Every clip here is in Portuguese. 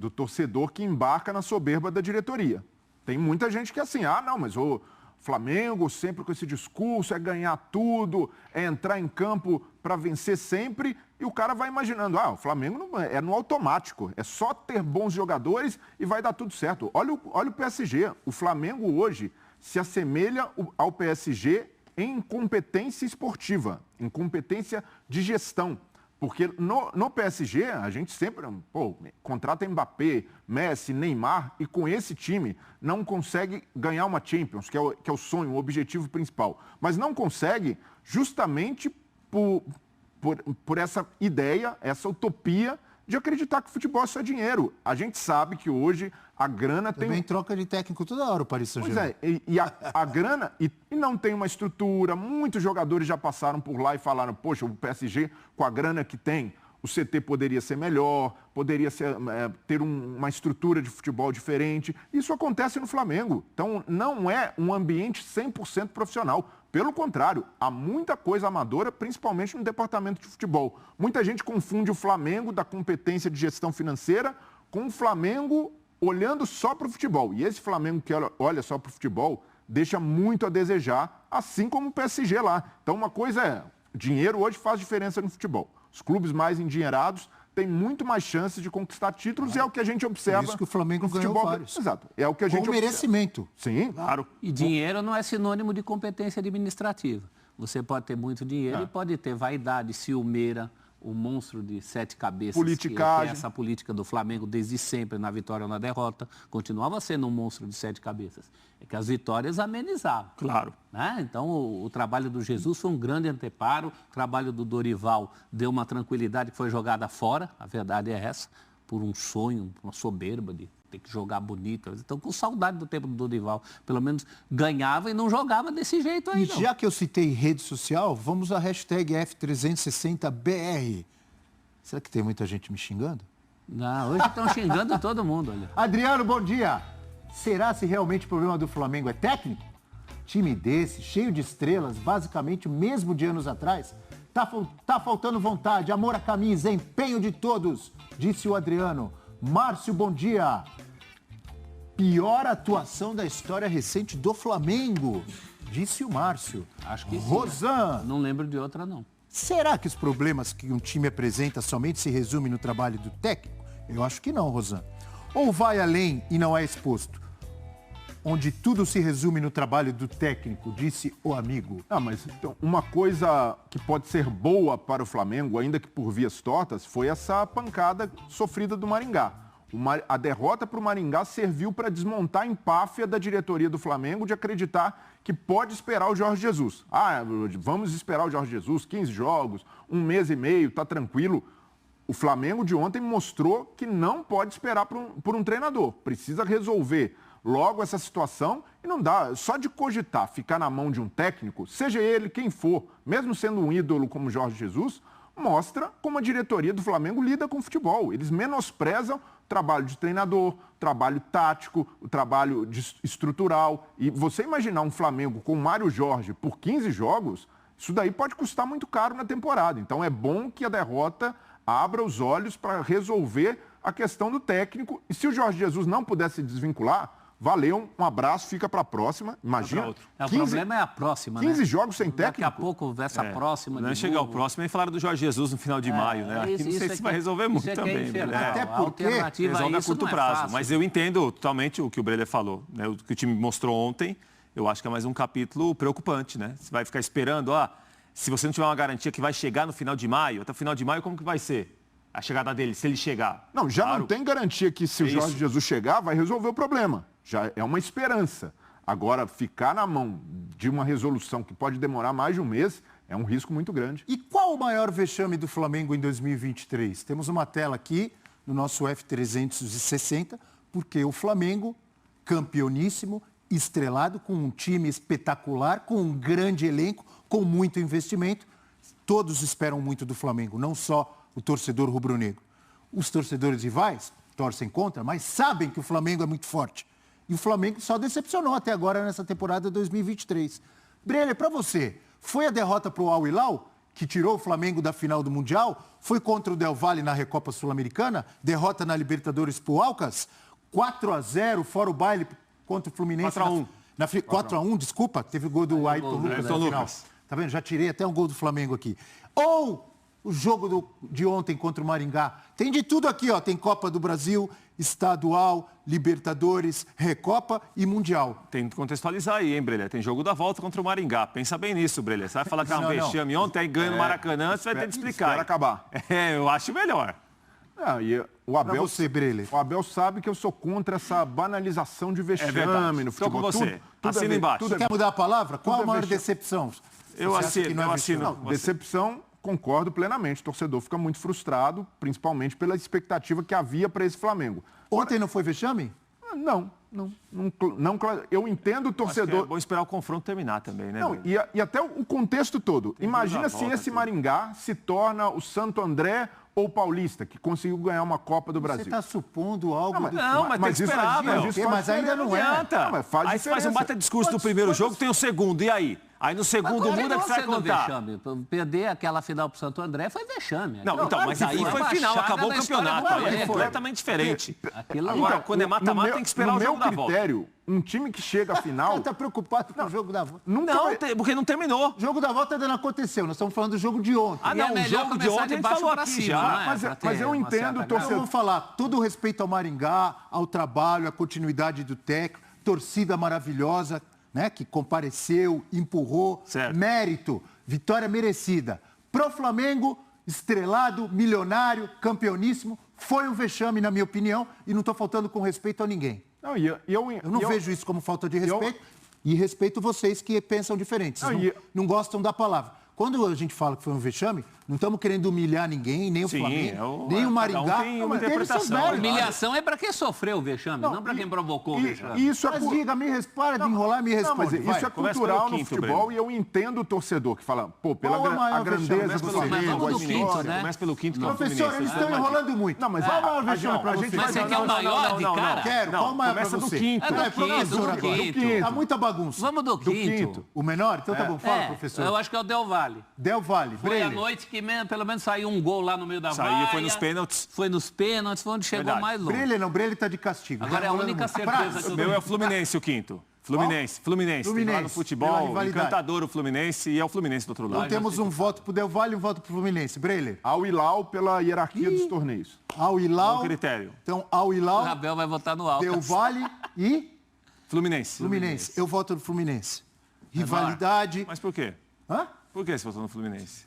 do torcedor que embarca na soberba da diretoria. Tem muita gente que é assim, não, mas o Flamengo sempre com esse discurso, é ganhar tudo, é entrar em campo para vencer sempre, e o cara vai imaginando, o Flamengo não, é no automático, é só ter bons jogadores e vai dar tudo certo. Olha o PSG, o Flamengo hoje se assemelha ao PSG em competência esportiva, em competência de gestão. Porque no PSG, a gente sempre, contrata Mbappé, Messi, Neymar, e com esse time não consegue ganhar uma Champions, que é o sonho, o objetivo principal. Mas não consegue justamente por essa ideia, essa utopia de acreditar que o futebol é só dinheiro. A gente sabe que hoje a grana tem... Também troca de técnico toda hora o Paris Saint-Germain. Pois é, e a grana e não tem uma estrutura. Muitos jogadores já passaram por lá e falaram, poxa, o PSG, com a grana que tem, o CT poderia ser melhor, poderia ter uma estrutura de futebol diferente. Isso acontece no Flamengo. Então, não é um ambiente 100% profissional. Pelo contrário, há muita coisa amadora, principalmente no departamento de futebol. Muita gente confunde o Flamengo da competência de gestão financeira com o Flamengo olhando só para o futebol. E esse Flamengo que olha só para o futebol deixa muito a desejar, assim como o PSG lá. Então, uma coisa é, dinheiro hoje faz diferença no futebol. Os clubes mais endinheirados têm muito mais chances de conquistar títulos e é o que a gente observa. Por isso que o Flamengo no futebol. ganhou vários. Exato. É o que a gente Com merecimento. Sim, claro. E dinheiro não é sinônimo de competência administrativa. Você pode ter muito dinheiro e pode ter vaidade, ciumeira, o monstro de 7 cabeças. Politicagem. Que é essa política do Flamengo desde sempre, na vitória ou na derrota, continuava sendo um monstro de 7 cabeças. É que as vitórias amenizavam. Claro. Né? Então, o trabalho do Jesus foi um grande anteparo, o trabalho do Dorival deu uma tranquilidade que foi jogada fora, a verdade é essa, por um sonho, uma soberba de ter que jogar bonito. Então, com saudade do tempo do Dorival, pelo menos ganhava e não jogava desse jeito aí, E já que eu citei rede social, vamos à hashtag F360BR. Será que tem muita gente me xingando? Não, hoje estão xingando todo mundo, olha. Adriano, bom dia. Será se realmente o problema do Flamengo é técnico? Time desse, cheio de estrelas, basicamente o mesmo de anos atrás. Tá faltando vontade, amor à camisa, empenho de todos, disse o Adriano. Márcio, bom dia. Pior atuação da história recente do Flamengo, disse o Márcio. Acho que sim. Rosan. Não lembro de outra, não. Será que os problemas que um time apresenta somente se resumem no trabalho do técnico? Eu acho que não, Rosan. Ou vai além e não é exposto? Onde tudo se resume no trabalho do técnico, disse o amigo. Mas então, uma coisa que pode ser boa para o Flamengo, ainda que por vias tortas, foi essa pancada sofrida do Maringá. A derrota para o Maringá serviu para desmontar a empáfia da diretoria do Flamengo de acreditar que pode esperar o Jorge Jesus. Vamos esperar o Jorge Jesus, 15 jogos, 1 mês e meio, tá tranquilo. O Flamengo de ontem mostrou que não pode esperar por um treinador. Precisa resolver logo essa situação e não dá. Só de cogitar ficar na mão de um técnico, seja ele quem for, mesmo sendo um ídolo como Jorge Jesus, mostra como a diretoria do Flamengo lida com o futebol. Eles menosprezam o trabalho de treinador, o trabalho tático, o trabalho estrutural. E você imaginar um Flamengo com o Mário Jorge por 15 jogos, isso daí pode custar muito caro na temporada. Então é bom que a derrota abra os olhos para resolver a questão do técnico. E se o Jorge Jesus não pudesse se desvincular, valeu, um abraço, fica para a próxima. Imagina. O problema é a próxima, 15 jogos sem técnico. Daqui a pouco essa próxima. Não é chegar ao próximo e falaram do Jorge Jesus no final de maio, né? Aqui não sei se vai resolver muito também. Até porque resolve a curto prazo. Mas eu entendo totalmente o que o Breler falou, né? O que o time mostrou ontem, eu acho que é mais um capítulo preocupante, né? Você vai ficar esperando, se você não tiver uma garantia que vai chegar no final de maio, até o final de maio, como que vai ser a chegada dele, se ele chegar? Não, já não tem garantia que se o Jorge Jesus chegar, vai resolver o problema. Já é uma esperança. Agora, ficar na mão de uma resolução que pode demorar mais de um mês é um risco muito grande. E qual o maior vexame do Flamengo em 2023? Temos uma tela aqui no nosso F360, porque o Flamengo, campeoníssimo, estrelado, com um time espetacular, com um grande elenco, com muito investimento. Todos esperam muito do Flamengo, não só o torcedor rubro-negro. Os torcedores rivais torcem contra, mas sabem que o Flamengo é muito forte. E o Flamengo só decepcionou até agora nessa temporada 2023. Breler, para você, foi a derrota para o Al Hilal que tirou o Flamengo da final do Mundial foi contra o Del Valle na Recopa Sul-Americana, derrota na Libertadores pro Alcas, 4-0, fora o baile contra o Fluminense. 4-1. 4-1, desculpa, teve o gol do Ayrton Lucas no final. Tá vendo? Já tirei até um gol do Flamengo aqui. Ou o jogo de ontem contra o Maringá. Tem de tudo aqui, ó. Tem Copa do Brasil, Estadual, Libertadores, Recopa e Mundial. Tem que contextualizar aí, hein, Brelé? Tem jogo da volta contra o Maringá. Pensa bem nisso, Brelé. Você vai falar que é um vexame ontem, aí ganha no Maracanã, você vai ter que explicar. Espera acabar. Eu acho melhor. E o Abel, Pra você, Breler. O Abel sabe que eu sou contra essa banalização de vexame no futebol. Estou com você. Assina embaixo. Você quer mudar a palavra? Qual a maior vexame. decepção? Eu Você acha que não é assino. vexame? Não, decepção, concordo plenamente. O torcedor fica muito frustrado, principalmente pela expectativa que havia para esse Flamengo. Ontem não foi vexame? Não. Eu entendo o Acho que torcedor. é bom esperar o confronto terminar também, né? Não, Brelé? e até o contexto todo. Imagina se volta, esse tudo. Maringá se torna o Santo André ou o Paulista, que conseguiu ganhar uma Copa do Brasil. Você está supondo algo... Não, mas tem que isso- esperar, mas meu. isso faz Mas ainda diferença. não é. Adianta. Não, mas faz Aí você faz um diferença. bata-discurso do primeiro jogo, tem o segundo, e aí? Aí no segundo Agora muda não que você vai sendo contar. vexame. Perder aquela final pro Santo André foi vexame. Não, então, mas aí foi final, acabou o campeonato. Aí é completamente diferente. Agora, quando é mata-mata, tem que esperar o jogo da volta. No meu critério, um time que chega à final... Você está preocupado com o jogo da volta? nunca Não, vai- porque não terminou. O jogo da volta ainda não aconteceu. Nós estamos falando do jogo de ontem. Ah, E é não, o melhor jogo de começar ontem de a gente baixo falou pra aqui cima, já. não é? Mas Pra eu ter uma entendo certa o Então, torcedor. vamos falar todo o respeito ao Maringá, ao trabalho, à continuidade do técnico, torcida maravilhosa, né, que compareceu, empurrou, Certo. mérito, vitória merecida. Pro Flamengo, estrelado, milionário, campeoníssimo, foi um vexame, na minha opinião, e não estou faltando com respeito a ninguém. Não, Eu não vejo isso como falta de respeito e respeito vocês que pensam diferentes. Vocês não gostam da palavra. Quando a gente fala que foi um vexame, não estamos querendo humilhar ninguém, nem o Sim, Flamengo, nem o cada um Maringá. tem uma mas eles são interpretação. méritos. Humilhação é para quem sofreu o vexame, não para quem provocou o vexame. Isso é Mas por- diga, para de enrolar e me Não, responde. mas isso vai. é começa cultural pelo no quinto, futebol Breno. e eu entendo o torcedor que fala, pô, pela Qual é o maior a grandeza vexame? do Começa Flamengo, Mas vamos a do quinto, história. né? Começa pelo quinto, que é o Professor, Fluminense. eles estão enrolando muito. Não, mas qual é o maior vexame para a gente você? Mas você quer o maior de cara? Quero. Qual é o maior para começa do você? quinto. É do Vai, professor, quinto, agora. do quinto. Tá muita bagunça. Vamos do quinto. O menor? Então tá bom. Fala, professor. Eu acho que é o Del Valle. Del Valle. Foi a Breler. noite que pelo menos saiu um gol lá no meio da Saiu, vaia. foi nos pênaltis. Foi nos pênaltis, foi onde chegou Verdade. mais longe. Breler não, Breler tá de castigo. Agora é a Tá única enrolando muito. certeza Prazo. que O meu é o Fluminense, o quinto. Fluminense. Tem lá no Pela futebol, rivalidade. encantador o Fluminense e é o Fluminense do outro Então lado. temos um voto pro Del Valle e um voto pro Fluminense. Breler. Ao Hilal pela hierarquia dos torneios. Ao Hilal. Bom critério. Então, Ao O Hilal, Abel vai votar no alto. Del Valle e Fluminense. Fluminense. Eu voto no Fluminense. Rivalidade. Mas por quê? Hã? Por que você votou no Fluminense?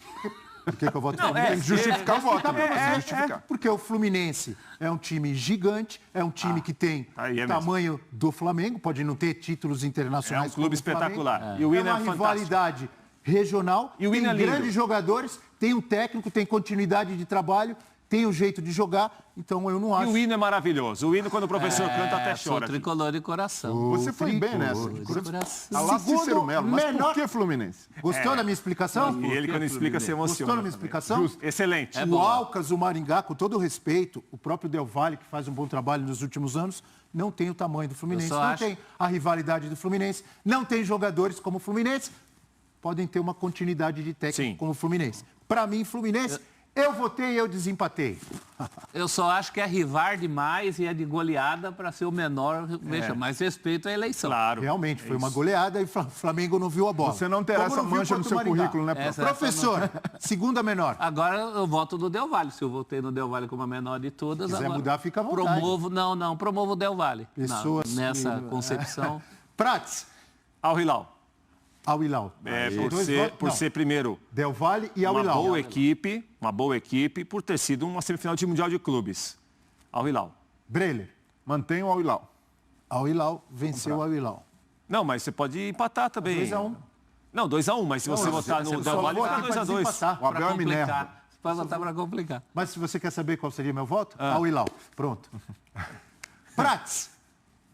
Por que eu voto no Fluminense? Tem que justificar o voto. Explicar pra né? você. Justificar. Porque o Fluminense é um time gigante, é um time que tem aí é o mesmo. tamanho do Flamengo, pode não ter títulos É internacionais. um clube como o Flamengo. espetacular. E É o Willian uma é fantástico. rivalidade regional, E o tem Willian é lindo. grandes jogadores, tem um técnico, tem continuidade de trabalho, tem um jeito de jogar, então eu não E acho. o hino é maravilhoso. O hino, quando o professor canta, até Sou chora. tricolor de coração. Você foi bem nessa. De coração. A lá Segundo Cícero Melo. Mas por menor- que Fluminense? Gostou da minha explicação? E ele, quando explica, se emociona. Gostou da minha também. explicação? Excelente. É O boa. Alcas, o Maringá, com todo o respeito, o próprio Del Valle, que faz um bom trabalho nos últimos anos, não tem o tamanho do Fluminense, Eu só não acho- tem a rivalidade do Fluminense, não tem jogadores como o Fluminense, podem ter uma continuidade de técnico Sim. como o Fluminense. Para mim, Fluminense, eu votei e eu desempatei. Eu só acho que é rival demais e é de goleada para ser o menor vexame. Mas respeito à eleição. Claro. Realmente, foi uma goleada e o Flamengo não viu a bola. Você não terá Como essa viu mancha no contra o seu Maringá. currículo, né, Essa- Professor, segunda menor. Agora eu voto no Del Valle. Se eu votei no Del Valle como a menor de todas, Se quiser agora mudar, fica à vontade. promovo o Del Valle. Pessoas Nessa que- concepção. Prats, Ao Hilal. Al Hilal. Por ser primeiro Del Valle e Al uma Hilal. boa equipe, por ter sido uma semifinal de Mundial de Clubes. Ao Hilal. Breler. Mantenho ao Hilal. Al Hilal venceu Al Hilal. Não, mas você pode empatar também. 2-1. Não, 2-1, mas se você votar no Del Valle, vou fica aqui pra 2-2. desempatar. O Abel Para é Minerva. complicar. Você pode votar para complicar. Mas se você quer saber qual seria meu voto, Al Hilal. Pronto. Prats.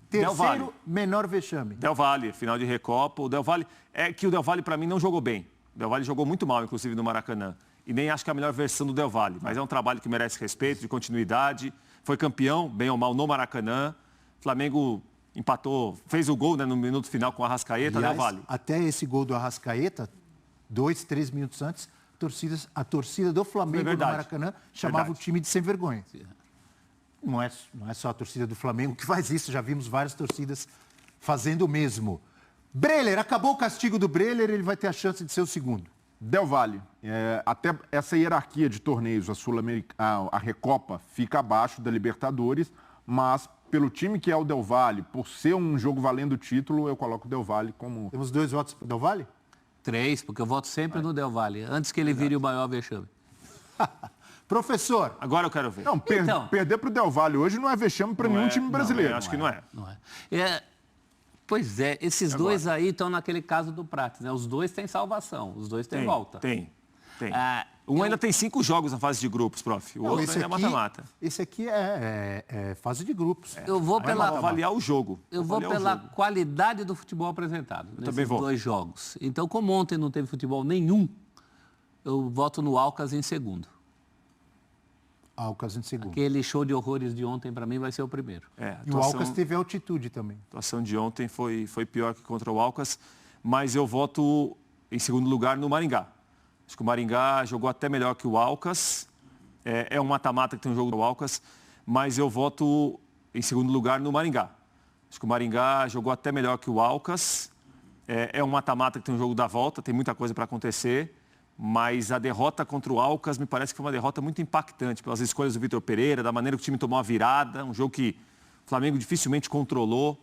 Del Valle. Terceiro menor vexame. Del Valle, final de Recopa. O Del Valle, para mim, não jogou bem. O Del Valle jogou muito mal, inclusive, no Maracanã. E nem acho que é a melhor versão do Del Valle. Mas é um trabalho que merece respeito, de continuidade. Foi campeão, bem ou mal, no Maracanã. Flamengo empatou, fez o gol, né, no minuto final com o Arrascaeta, Aliás, Del Valle. até esse gol do Arrascaeta, 2, 3 minutos antes, a torcida do Flamengo no Maracanã chamava o time de sem vergonha. Não é só a torcida do Flamengo que faz isso, já vimos várias torcidas fazendo o mesmo. Breler, acabou o castigo do Breler, ele vai ter a chance de ser o segundo. Del Valle, até essa hierarquia de torneios, a Recopa fica abaixo da Libertadores, mas pelo time que é o Del Valle, por ser um jogo valendo o título, eu coloco o Del Valle como... Temos 2 votos para o Del Valle? 3, porque eu voto sempre no Del Valle, antes que ele vire o maior vexame. Professor. Agora eu quero ver. Não, perder para o Del Valle hoje não é vexame para nenhum time brasileiro. Eu acho que não é. Pois é, esses dois aí estão naquele caso do Prates, né? Os dois têm salvação, os dois têm volta. Tem. Um ainda tem 5 jogos na fase de grupos, prof. O outro ainda é mata-mata. Esse aqui é fase de grupos. Eu vou avaliar o jogo. Eu vou pela qualidade do futebol apresentado nesses 2 jogos. Então, como ontem não teve futebol nenhum, eu voto no Alcas em segundo. Alcas em segundo. Aquele show de horrores de ontem, para mim, vai ser o primeiro. E o Alcas teve altitude também. A atuação de ontem foi pior que contra o Alcas, mas eu voto em segundo lugar no Maringá. Acho que o Maringá jogou até melhor que o Alcas. É um mata-mata que tem um jogo do Alcas, mas eu voto em segundo lugar no Maringá. Acho que o Maringá jogou até melhor que o Alcas. É um mata-mata que tem um jogo da volta, tem muita coisa para acontecer. Mas a derrota contra o Alcas me parece que foi uma derrota muito impactante pelas escolhas do Vitor Pereira, da maneira que o time tomou a virada, um jogo que o Flamengo dificilmente controlou.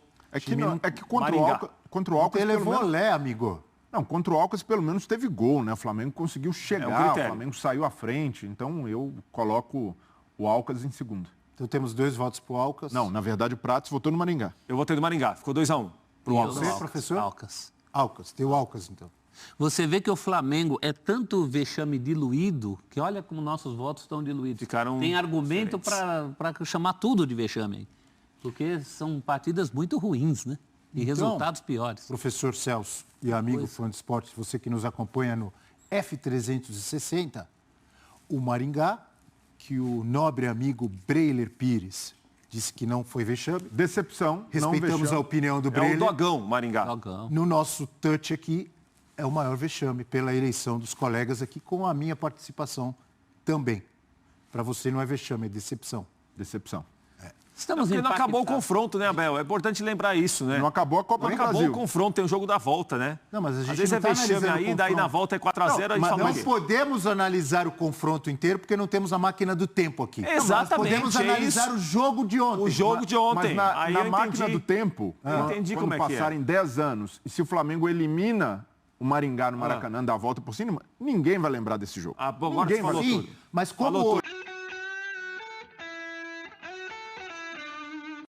Contra o Alcas... Ele levou olé, amigo. Não, contra o Alcas pelo menos teve gol, né? O Flamengo conseguiu chegar, o Flamengo saiu à frente. Então eu coloco o Alcas em segundo. Então temos 2 votos para o Alcas. Não, na verdade o Prates votou no Maringá. Eu votei no Maringá, ficou 2-1 para o Alcas. Você, professor? Alcas. Tem o Alcas, então. Você vê que o Flamengo é tanto vexame diluído, que olha como nossos votos estão diluídos. Tem argumento para chamar tudo de vexame. Porque são partidas muito ruins, né? E resultados piores. Professor Celso e amigo fã de esportes, você que nos acompanha no F360, o Maringá, que o nobre amigo Breler Pires disse que não foi vexame. Decepção. Respeitamos a opinião do Breler. É o Dogão, Maringá. No nosso touch aqui, é o maior vexame pela eleição dos colegas aqui, com a minha participação também. Para você não é vexame, é decepção. Decepção. Porque não acabou o confronto, né, Abel? É importante lembrar isso, né? Não acabou a Copa do Brasil. Não acabou o confronto, tem o jogo da volta, né? Não, mas a gente às vezes não é vexame aí, daí na volta é 4-0, a gente fala Nós podemos analisar o confronto inteiro, porque não temos a máquina do tempo aqui. Exatamente. Nós podemos analisar o jogo de ontem. O jogo de ontem. Mas na máquina do tempo, quando passarem 10 anos, e se o Flamengo elimina o Maringá no Maracanã, dá a volta por cima, ninguém vai lembrar desse jogo. Agora você falou tudo. Mas como...